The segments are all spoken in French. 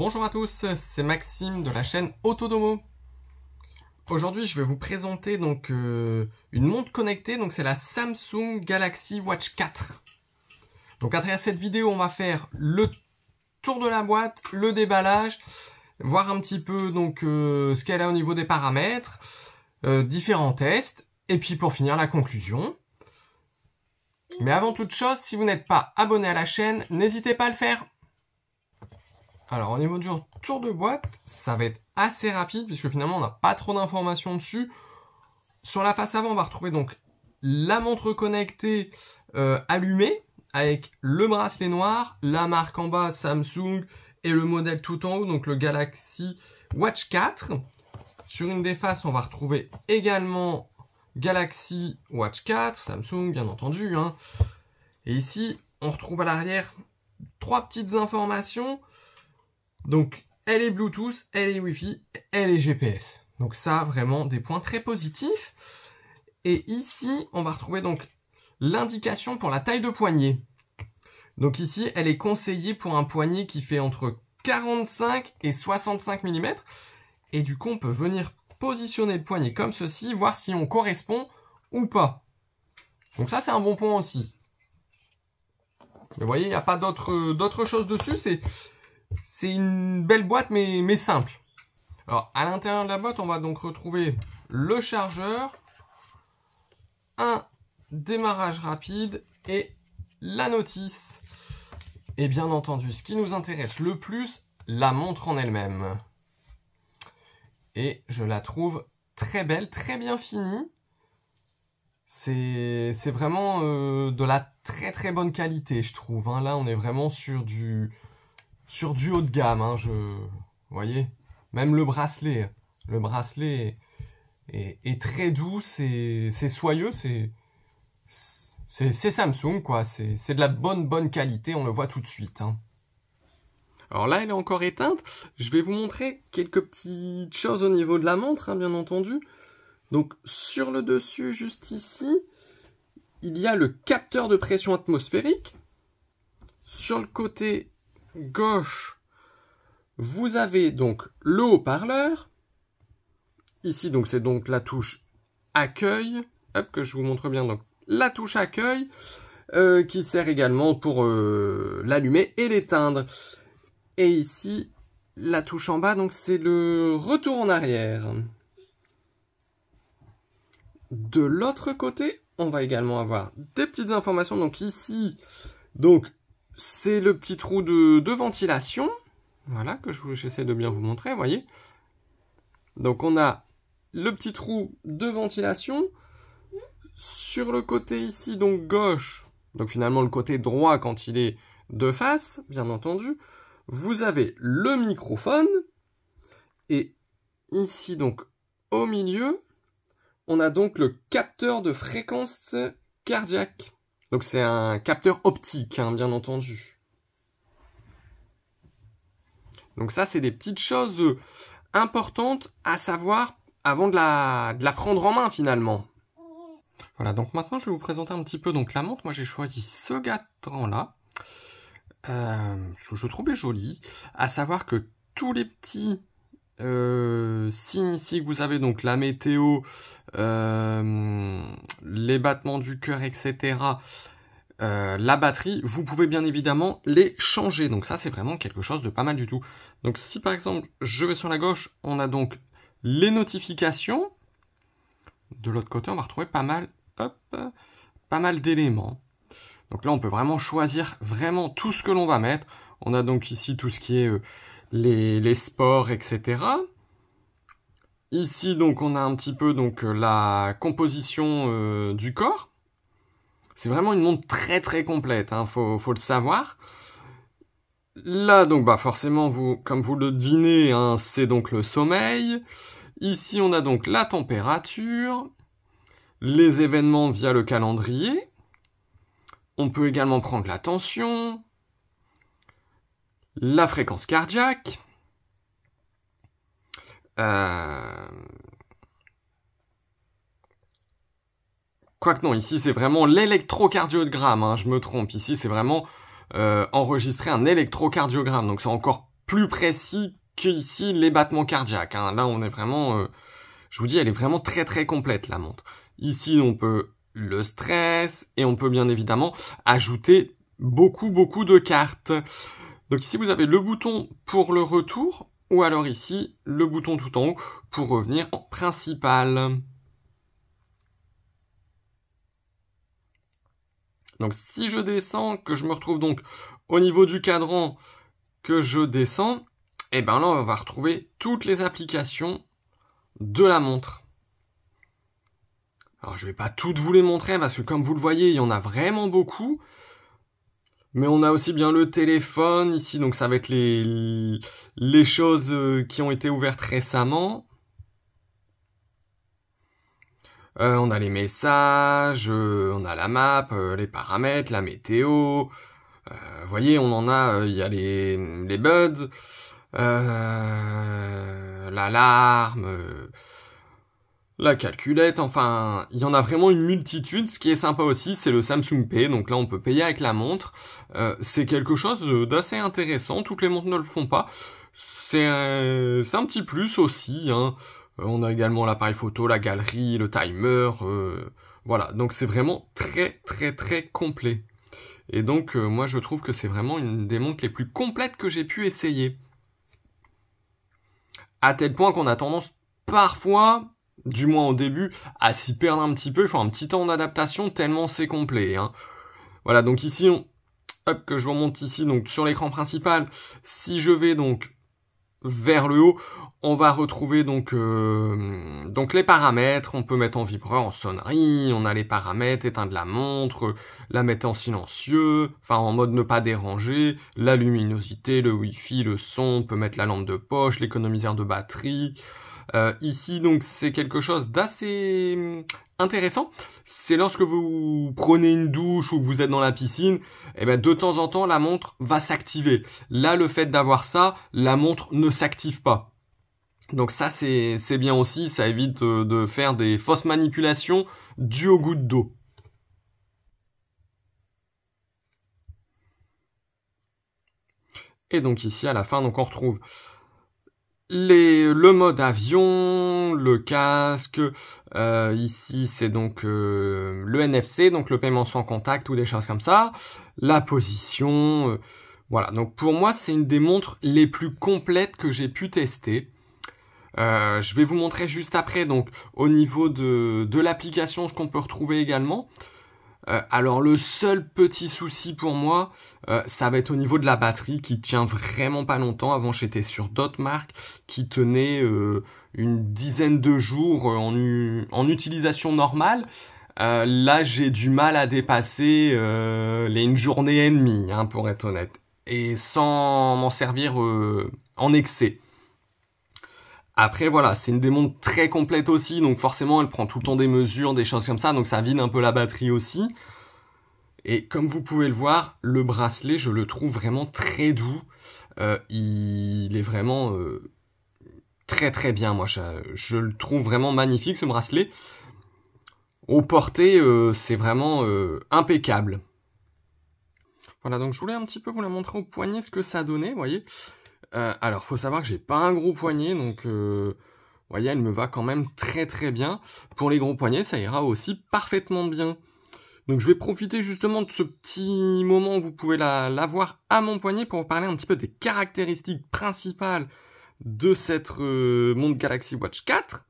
Bonjour à tous, c'est Maxime de la chaîne Autodomo. Aujourd'hui, je vais vous présenter donc une montre connectée, donc c'est la Samsung Galaxy Watch 4. Donc à travers cette vidéo, on va faire le tour de la boîte, le déballage, voir un petit peu donc ce qu'elle a au niveau des paramètres, différents tests, et puis pour finir la conclusion. Mais avant toute chose, si vous n'êtes pas abonné à la chaîne, n'hésitez pas à le faire. Alors au niveau du tour de boîte, ça va être assez rapide puisque finalement on n'a pas trop d'informations dessus. Sur la face avant, on va retrouver donc la montre connectée allumée avec le bracelet noir, la marque en bas Samsung et le modèle tout en haut, donc le Galaxy Watch 4. Sur une des faces, on va retrouver également Galaxy Watch 4, Samsung bien entendu. Et ici, on retrouve à l'arrière trois petites informations. Donc, elle est Bluetooth, elle est Wi-Fi, elle est GPS. Donc ça, vraiment, des points très positifs. Et ici, on va retrouver donc l'indication pour la taille de poignet. Donc ici, elle est conseillée pour un poignet qui fait entre 45 et 65 mm. Et du coup, on peut venir positionner le poignet comme ceci, voir si on correspond ou pas. Donc ça, c'est un bon point aussi. Mais vous voyez, il n'y a pas d'autre chose dessus, c'est une belle boîte, mais simple. Alors, à l'intérieur de la boîte, on va donc retrouver le chargeur, un démarrage rapide et la notice. Et bien entendu, ce qui nous intéresse le plus, la montre en elle-même. Et je la trouve très belle, très bien finie. C'est vraiment de la très bonne qualité, je trouve. Là, on est vraiment sur du haut de gamme, vous voyez, même le bracelet est très doux, c'est soyeux, c'est Samsung quoi, c'est de la bonne qualité, on le voit tout de suite. Alors là, elle est encore éteinte. Je vais vous montrer quelques petites choses au niveau de la montre, bien entendu. Donc sur le dessus, juste ici, il y a le capteur de pression atmosphérique. Sur le côté gauche, vous avez donc le haut-parleur. Ici, donc c'est donc la touche accueil. Hop, que je vous montre bien. Donc la touche accueil qui sert également pour l'allumer et l'éteindre. Et ici, la touche en bas, donc c'est le retour en arrière. De l'autre côté, on va également avoir des petites informations. Donc ici, donc c'est le petit trou de ventilation, voilà, que j'essaie de bien vous montrer, vous voyez. Donc on a le petit trou de ventilation. Sur le côté ici, donc gauche, donc finalement le côté droit quand il est de face, bien entendu, vous avez le microphone. Et ici, donc au milieu, on a donc le capteur de fréquence cardiaque. Donc c'est un capteur optique, bien entendu. Donc ça, c'est des petites choses importantes à savoir avant de la prendre en main finalement. Voilà, donc maintenant je vais vous présenter un petit peu donc la montre. Moi j'ai choisi ce cadran-là. Je trouvais joli. À savoir que tous les petits signes ici que vous avez, donc la météo, les battements du cœur, etc., la batterie, vous pouvez bien évidemment les changer. Donc ça, c'est vraiment quelque chose de pas mal du tout. Donc si par exemple, je vais sur la gauche, on a donc les notifications. De l'autre côté, on va retrouver pas mal d'éléments. Donc là, on peut vraiment choisir vraiment tout ce que l'on va mettre. On a donc ici tout ce qui est les sports, etc. Ici, donc, on a un petit peu donc la composition du corps. C'est vraiment une montre très complète, faut le savoir. Là, donc, forcément, comme vous le devinez, c'est donc le sommeil. Ici, on a donc la température, les événements via le calendrier. On peut également prendre la tension, la fréquence cardiaque. Quoique non, ici c'est vraiment l'électrocardiogramme, je me trompe. Ici c'est vraiment enregistrer un électrocardiogramme, donc c'est encore plus précis qu'ici les battements cardiaques. Hein. Là, on est vraiment... je vous dis, elle est vraiment très très complète, la montre. Ici, on peut le stress et on peut bien évidemment ajouter beaucoup de cartes. Donc ici, vous avez le bouton pour le retour ou alors ici, le bouton tout en haut pour revenir en principal. Donc si je descends, que je me retrouve donc au niveau du cadran, que je descends, et ben là on va retrouver toutes les applications de la montre. Alors je vais pas toutes vous les montrer parce que comme vous le voyez, il y en a vraiment beaucoup. Mais on a aussi bien le téléphone ici, donc ça va être les choses qui ont été ouvertes récemment. On a les messages, on a la map, les paramètres, la météo. Vous voyez, on en a, il y a les buds, l'alarme, la calculette, enfin, il y en a vraiment une multitude. Ce qui est sympa aussi, c'est le Samsung Pay. Donc là, on peut payer avec la montre. C'est quelque chose d'assez intéressant. Toutes les montres ne le font pas. C'est un petit plus aussi, hein. On a également l'appareil photo, la galerie, le timer. Voilà, donc c'est vraiment très complet. Et donc, moi, je trouve que c'est vraiment une des montres les plus complètes que j'ai pu essayer. À tel point qu'on a tendance parfois, du moins au début, à s'y perdre un petit peu. Il faut un petit temps d'adaptation tellement c'est complet. Hein. Voilà, donc ici, hop, que je vous remonte ici, donc sur l'écran principal. Si je vais donc vers le haut, on va retrouver donc les paramètres. On peut mettre en vibreur, en sonnerie. On a les paramètres, éteindre la montre, la mettre en silencieux, enfin en mode ne pas déranger, la luminosité, le wifi, le son. On peut mettre la lampe de poche, l'économiseur de batterie. Ici, donc, c'est quelque chose d'assez intéressant. C'est lorsque vous prenez une douche ou vous êtes dans la piscine, et ben de temps en temps, la montre va s'activer. Là, le fait d'avoir ça, la montre ne s'active pas. Donc ça, c'est bien aussi. Ça évite de faire des fausses manipulations dues aux gouttes d'eau. Et donc ici, à la fin, donc on retrouve le mode avion, le casque, ici c'est donc le NFC, donc le paiement sans contact ou des choses comme ça, la position, voilà. Donc pour moi c'est une des montres les plus complètes que j'ai pu tester. Je vais vous montrer juste après donc au niveau de l'application ce qu'on peut retrouver également. Alors le seul petit souci pour moi, ça va être au niveau de la batterie qui tient vraiment pas longtemps. Avant j'étais sur d'autres marques qui tenaient une dizaine de jours en utilisation normale. Là j'ai du mal à dépasser une journée et demie, hein, pour être honnête. Et sans m'en servir en excès. Après voilà, c'est une des montres très complète aussi, donc forcément elle prend tout le temps des mesures, des choses comme ça, donc ça vide un peu la batterie aussi. Et comme vous pouvez le voir, le bracelet, je le trouve vraiment très doux. Il est vraiment très bien, moi je le trouve vraiment magnifique ce bracelet. Au porté, c'est vraiment impeccable. Voilà, donc je voulais un petit peu vous la montrer au poignet ce que ça donnait, vous voyez. Alors, faut savoir que j'ai pas un gros poignet, donc vous voyez, elle me va quand même très bien. Pour les gros poignets, ça ira aussi parfaitement bien. Donc je vais profiter justement de ce petit moment où vous pouvez l'avoir à mon poignet pour vous parler un petit peu des caractéristiques principales de cette montre Galaxy Watch 4.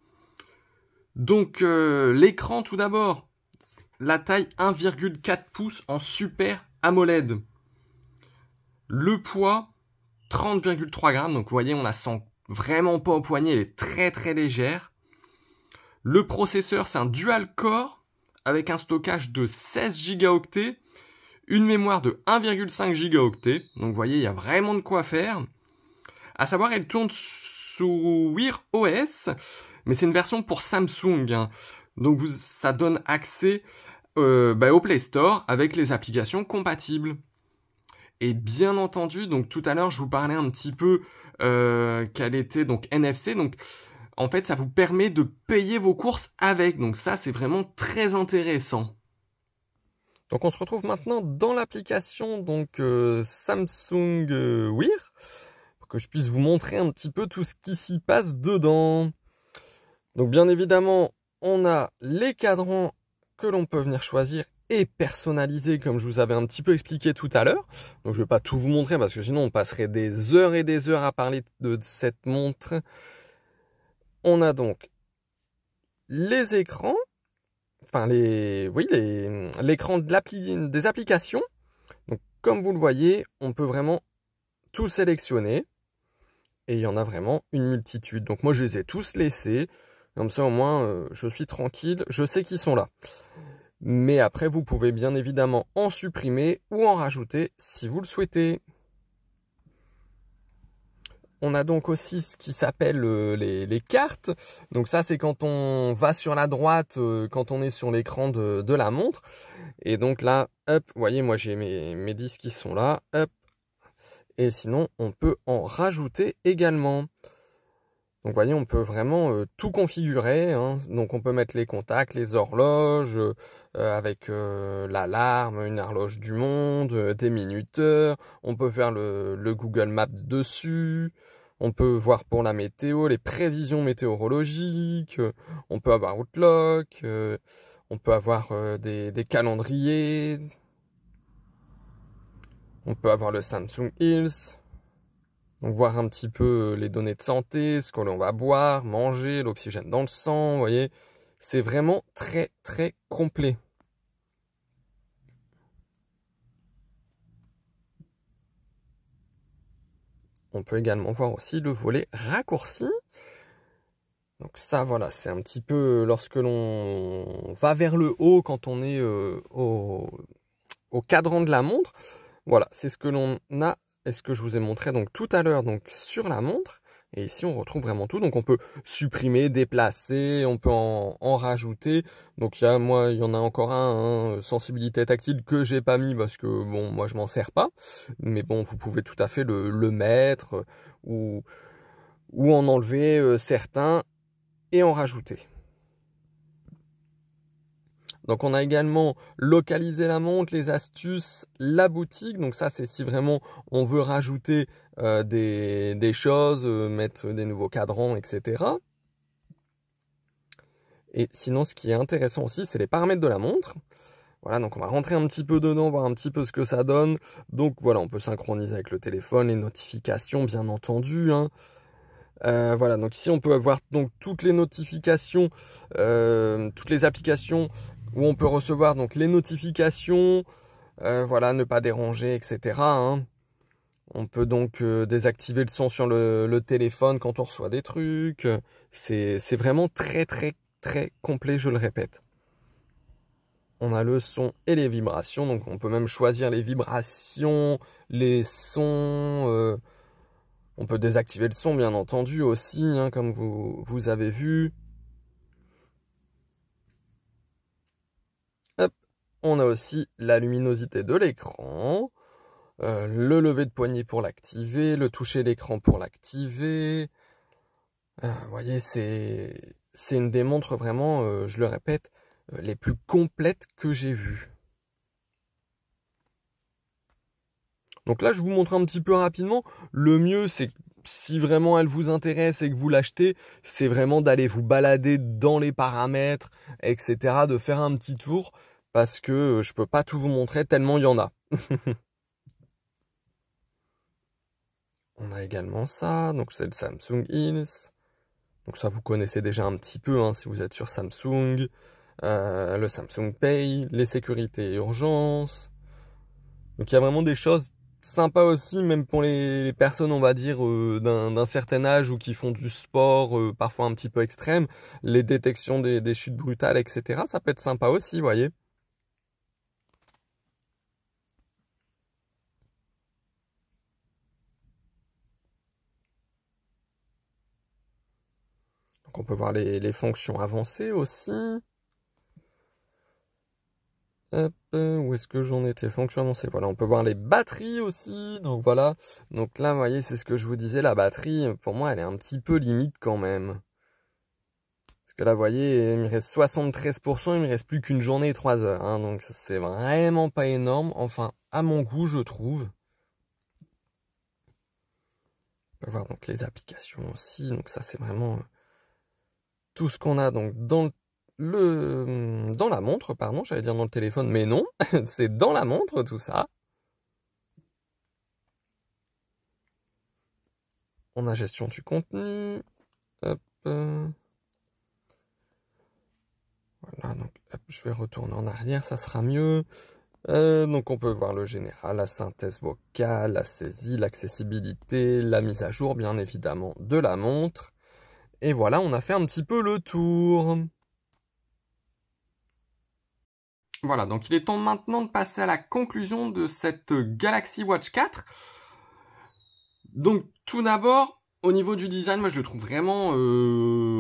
Donc l'écran tout d'abord, la taille 1,4 pouces en Super AMOLED. Le poids 30,3 grammes, donc vous voyez, on la sent vraiment pas au poignet, elle est très légère. Le processeur, c'est un dual core avec un stockage de 16 Go, une mémoire de 1,5 Go, donc vous voyez, il y a vraiment de quoi faire. À savoir, elle tourne sous Wear OS, mais c'est une version pour Samsung, hein. Donc ça donne accès au Play Store avec les applications compatibles. Et bien entendu, donc tout à l'heure, je vous parlais un petit peu qu'elle était donc NFC. Donc, en fait, ça vous permet de payer vos courses avec. Donc ça, c'est vraiment très intéressant. Donc on se retrouve maintenant dans l'application donc Samsung Wear. que je puisse vous montrer un petit peu tout ce qui s'y passe dedans. Donc bien évidemment, on a les cadrans que l'on peut venir choisir et personnaliser comme je vous avais un petit peu expliqué tout à l'heure. Donc je ne vais pas tout vous montrer parce que sinon on passerait des heures et des heures à parler de cette montre. On a donc les écrans, enfin l'écran des applications. Donc comme vous le voyez, on peut vraiment tout sélectionner et il y en a vraiment une multitude. Donc moi je les ai tous laissés, comme ça au moins je suis tranquille, je sais qu'ils sont là. Mais après vous pouvez bien évidemment en supprimer ou en rajouter si vous le souhaitez. On a donc aussi ce qui s'appelle les cartes. Donc ça, c'est quand on va sur la droite, quand on est sur l'écran de la montre. Et donc là, hop, vous voyez, moi j'ai mes disques qui sont là, hop. Et sinon, on peut en rajouter également. Donc vous voyez, on peut vraiment tout configurer, hein. Donc on peut mettre les contacts, les horloges, avec l'alarme, une horloge du monde, des minuteurs. On peut faire le Google Maps dessus. On peut voir pour la météo, les prévisions météorologiques. On peut avoir Outlook. On peut avoir des calendriers. On peut avoir le Samsung Health. Donc voir un petit peu les données de santé, ce que l'on va boire, manger, l'oxygène dans le sang, vous voyez. C'est vraiment très très complet. On peut également voir aussi le volet raccourci. Donc ça, voilà, c'est un petit peu lorsque l'on va vers le haut, quand on est au cadran de la montre. Voilà, c'est ce que l'on a et ce que je vous ai montré donc tout à l'heure donc sur la montre. Et ici, on retrouve vraiment tout. Donc on peut supprimer, déplacer, on peut en rajouter. Donc il y en a encore un, sensibilité tactile, que j'ai pas mis parce que bon, moi je m'en sers pas. Mais bon, vous pouvez tout à fait le mettre ou en enlever certains et en rajouter. Donc on a également localisé la montre, les astuces, la boutique. Donc ça, c'est si vraiment on veut rajouter des choses, mettre des nouveaux cadrans, etc. Et sinon, ce qui est intéressant aussi, c'est les paramètres de la montre. Voilà, donc on va rentrer un petit peu dedans, voir un petit peu ce que ça donne. Donc voilà, on peut synchroniser avec le téléphone, les notifications, bien entendu, hein. Voilà, donc ici on peut avoir donc toutes les notifications, toutes les applications où on peut recevoir donc les notifications, voilà, ne pas déranger, etc., hein. On peut donc désactiver le son sur le téléphone quand on reçoit des trucs. C'est vraiment très très très complet, je le répète. On a le son et les vibrations, donc on peut même choisir les vibrations, les sons. On peut désactiver le son, bien entendu, aussi, hein, comme vous avez vu. Hop. On a aussi la luminosité de l'écran, le lever de poignet pour l'activer, le toucher l'écran pour l'activer. Vous voyez, c'est une des montres vraiment, je le répète, les plus complètes que j'ai vues. Donc là, je vous montre un petit peu rapidement. Le mieux, c'est si vraiment elle vous intéresse et que vous l'achetez, c'est vraiment d'aller vous balader dans les paramètres, etc. De faire un petit tour parce que je peux pas tout vous montrer tellement il y en a. On a également ça, donc c'est le Samsung Health. Donc ça, vous connaissez déjà un petit peu hein, si vous êtes sur Samsung. Le Samsung Pay, les sécurités et urgences. Donc il y a vraiment des choses sympa aussi, même pour les personnes, on va dire, d'un certain âge ou qui font du sport, parfois un petit peu extrême, les détections des chutes brutales, etc. Ça peut être sympa aussi, vous voyez. Donc on peut voir les fonctions avancées aussi. Hop, où est-ce que j'en étais? Fonction avancée. Voilà, on peut voir les batteries aussi. Donc voilà. Donc là, vous voyez, c'est ce que je vous disais. La batterie, pour moi, elle est un petit peu limite quand même. Parce que là, vous voyez, il me reste 73%. Il me reste plus qu'une journée et 3 heures. Hein, donc c'est vraiment pas énorme. Enfin, à mon goût, je trouve. peut voir donc les applications aussi. Donc ça, c'est vraiment tout ce qu'on a donc dans la montre, pardon, j'allais dire dans le téléphone, mais non, c'est dans la montre tout ça. On a gestion du contenu. Hop. Voilà, donc hop, je vais retourner en arrière, ça sera mieux. Donc on peut voir le général, la synthèse vocale, la saisie, l'accessibilité, la mise à jour bien évidemment de la montre. Et voilà, on a fait un petit peu le tour. Voilà, donc il est temps maintenant de passer à la conclusion de cette Galaxy Watch 4. Donc tout d'abord, au niveau du design, moi je le trouve vraiment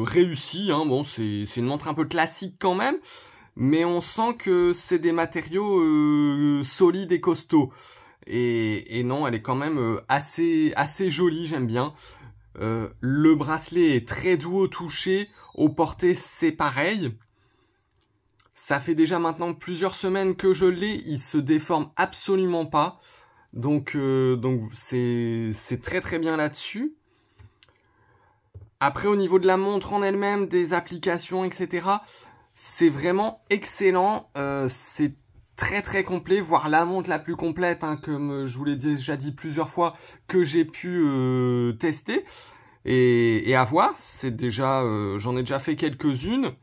réussi. Hein. Bon, c'est une montre un peu classique quand même, mais on sent que c'est des matériaux solides et costauds. Et non, elle est quand même assez jolie, j'aime bien. Le bracelet est très doux au toucher, au porté c'est pareil. Ça fait déjà maintenant plusieurs semaines que je l'ai, il se déforme absolument pas. Donc c'est très bien là-dessus. Après au niveau de la montre en elle-même, des applications, etc. C'est vraiment excellent. C'est très complet, voire la montre la plus complète, hein, comme je vous l'ai déjà dit plusieurs fois, que j'ai pu tester et avoir. C'est déjà, j'en ai déjà fait quelques-unes.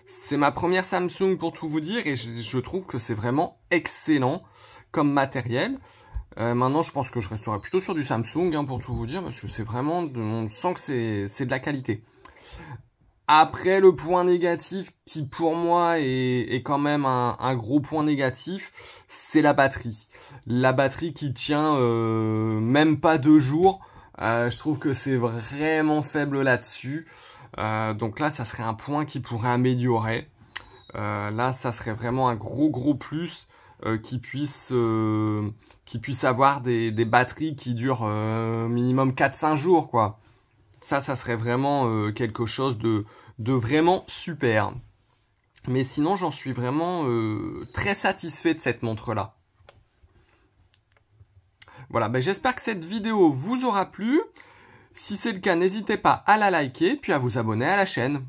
C'est ma première Samsung pour tout vous dire et je trouve que c'est vraiment excellent comme matériel. Maintenant, je pense que je resterai plutôt sur du Samsung hein, pour tout vous dire parce que c'est vraiment, on sent que c'est de la qualité. Après, le point négatif qui pour moi est quand même un gros point négatif, c'est la batterie. La batterie qui tient même pas 2 jours. Je trouve que c'est vraiment faible là-dessus. Donc là, ça serait un point qui pourrait améliorer. Là, ça serait vraiment un gros plus qui puisse avoir des batteries qui durent minimum 4-5 jours, quoi. Ça serait vraiment quelque chose de vraiment super. Mais sinon, j'en suis vraiment très satisfait de cette montre-là. Voilà, ben j'espère que cette vidéo vous aura plu. Si c'est le cas, n'hésitez pas à la liker, puis à vous abonner à la chaîne.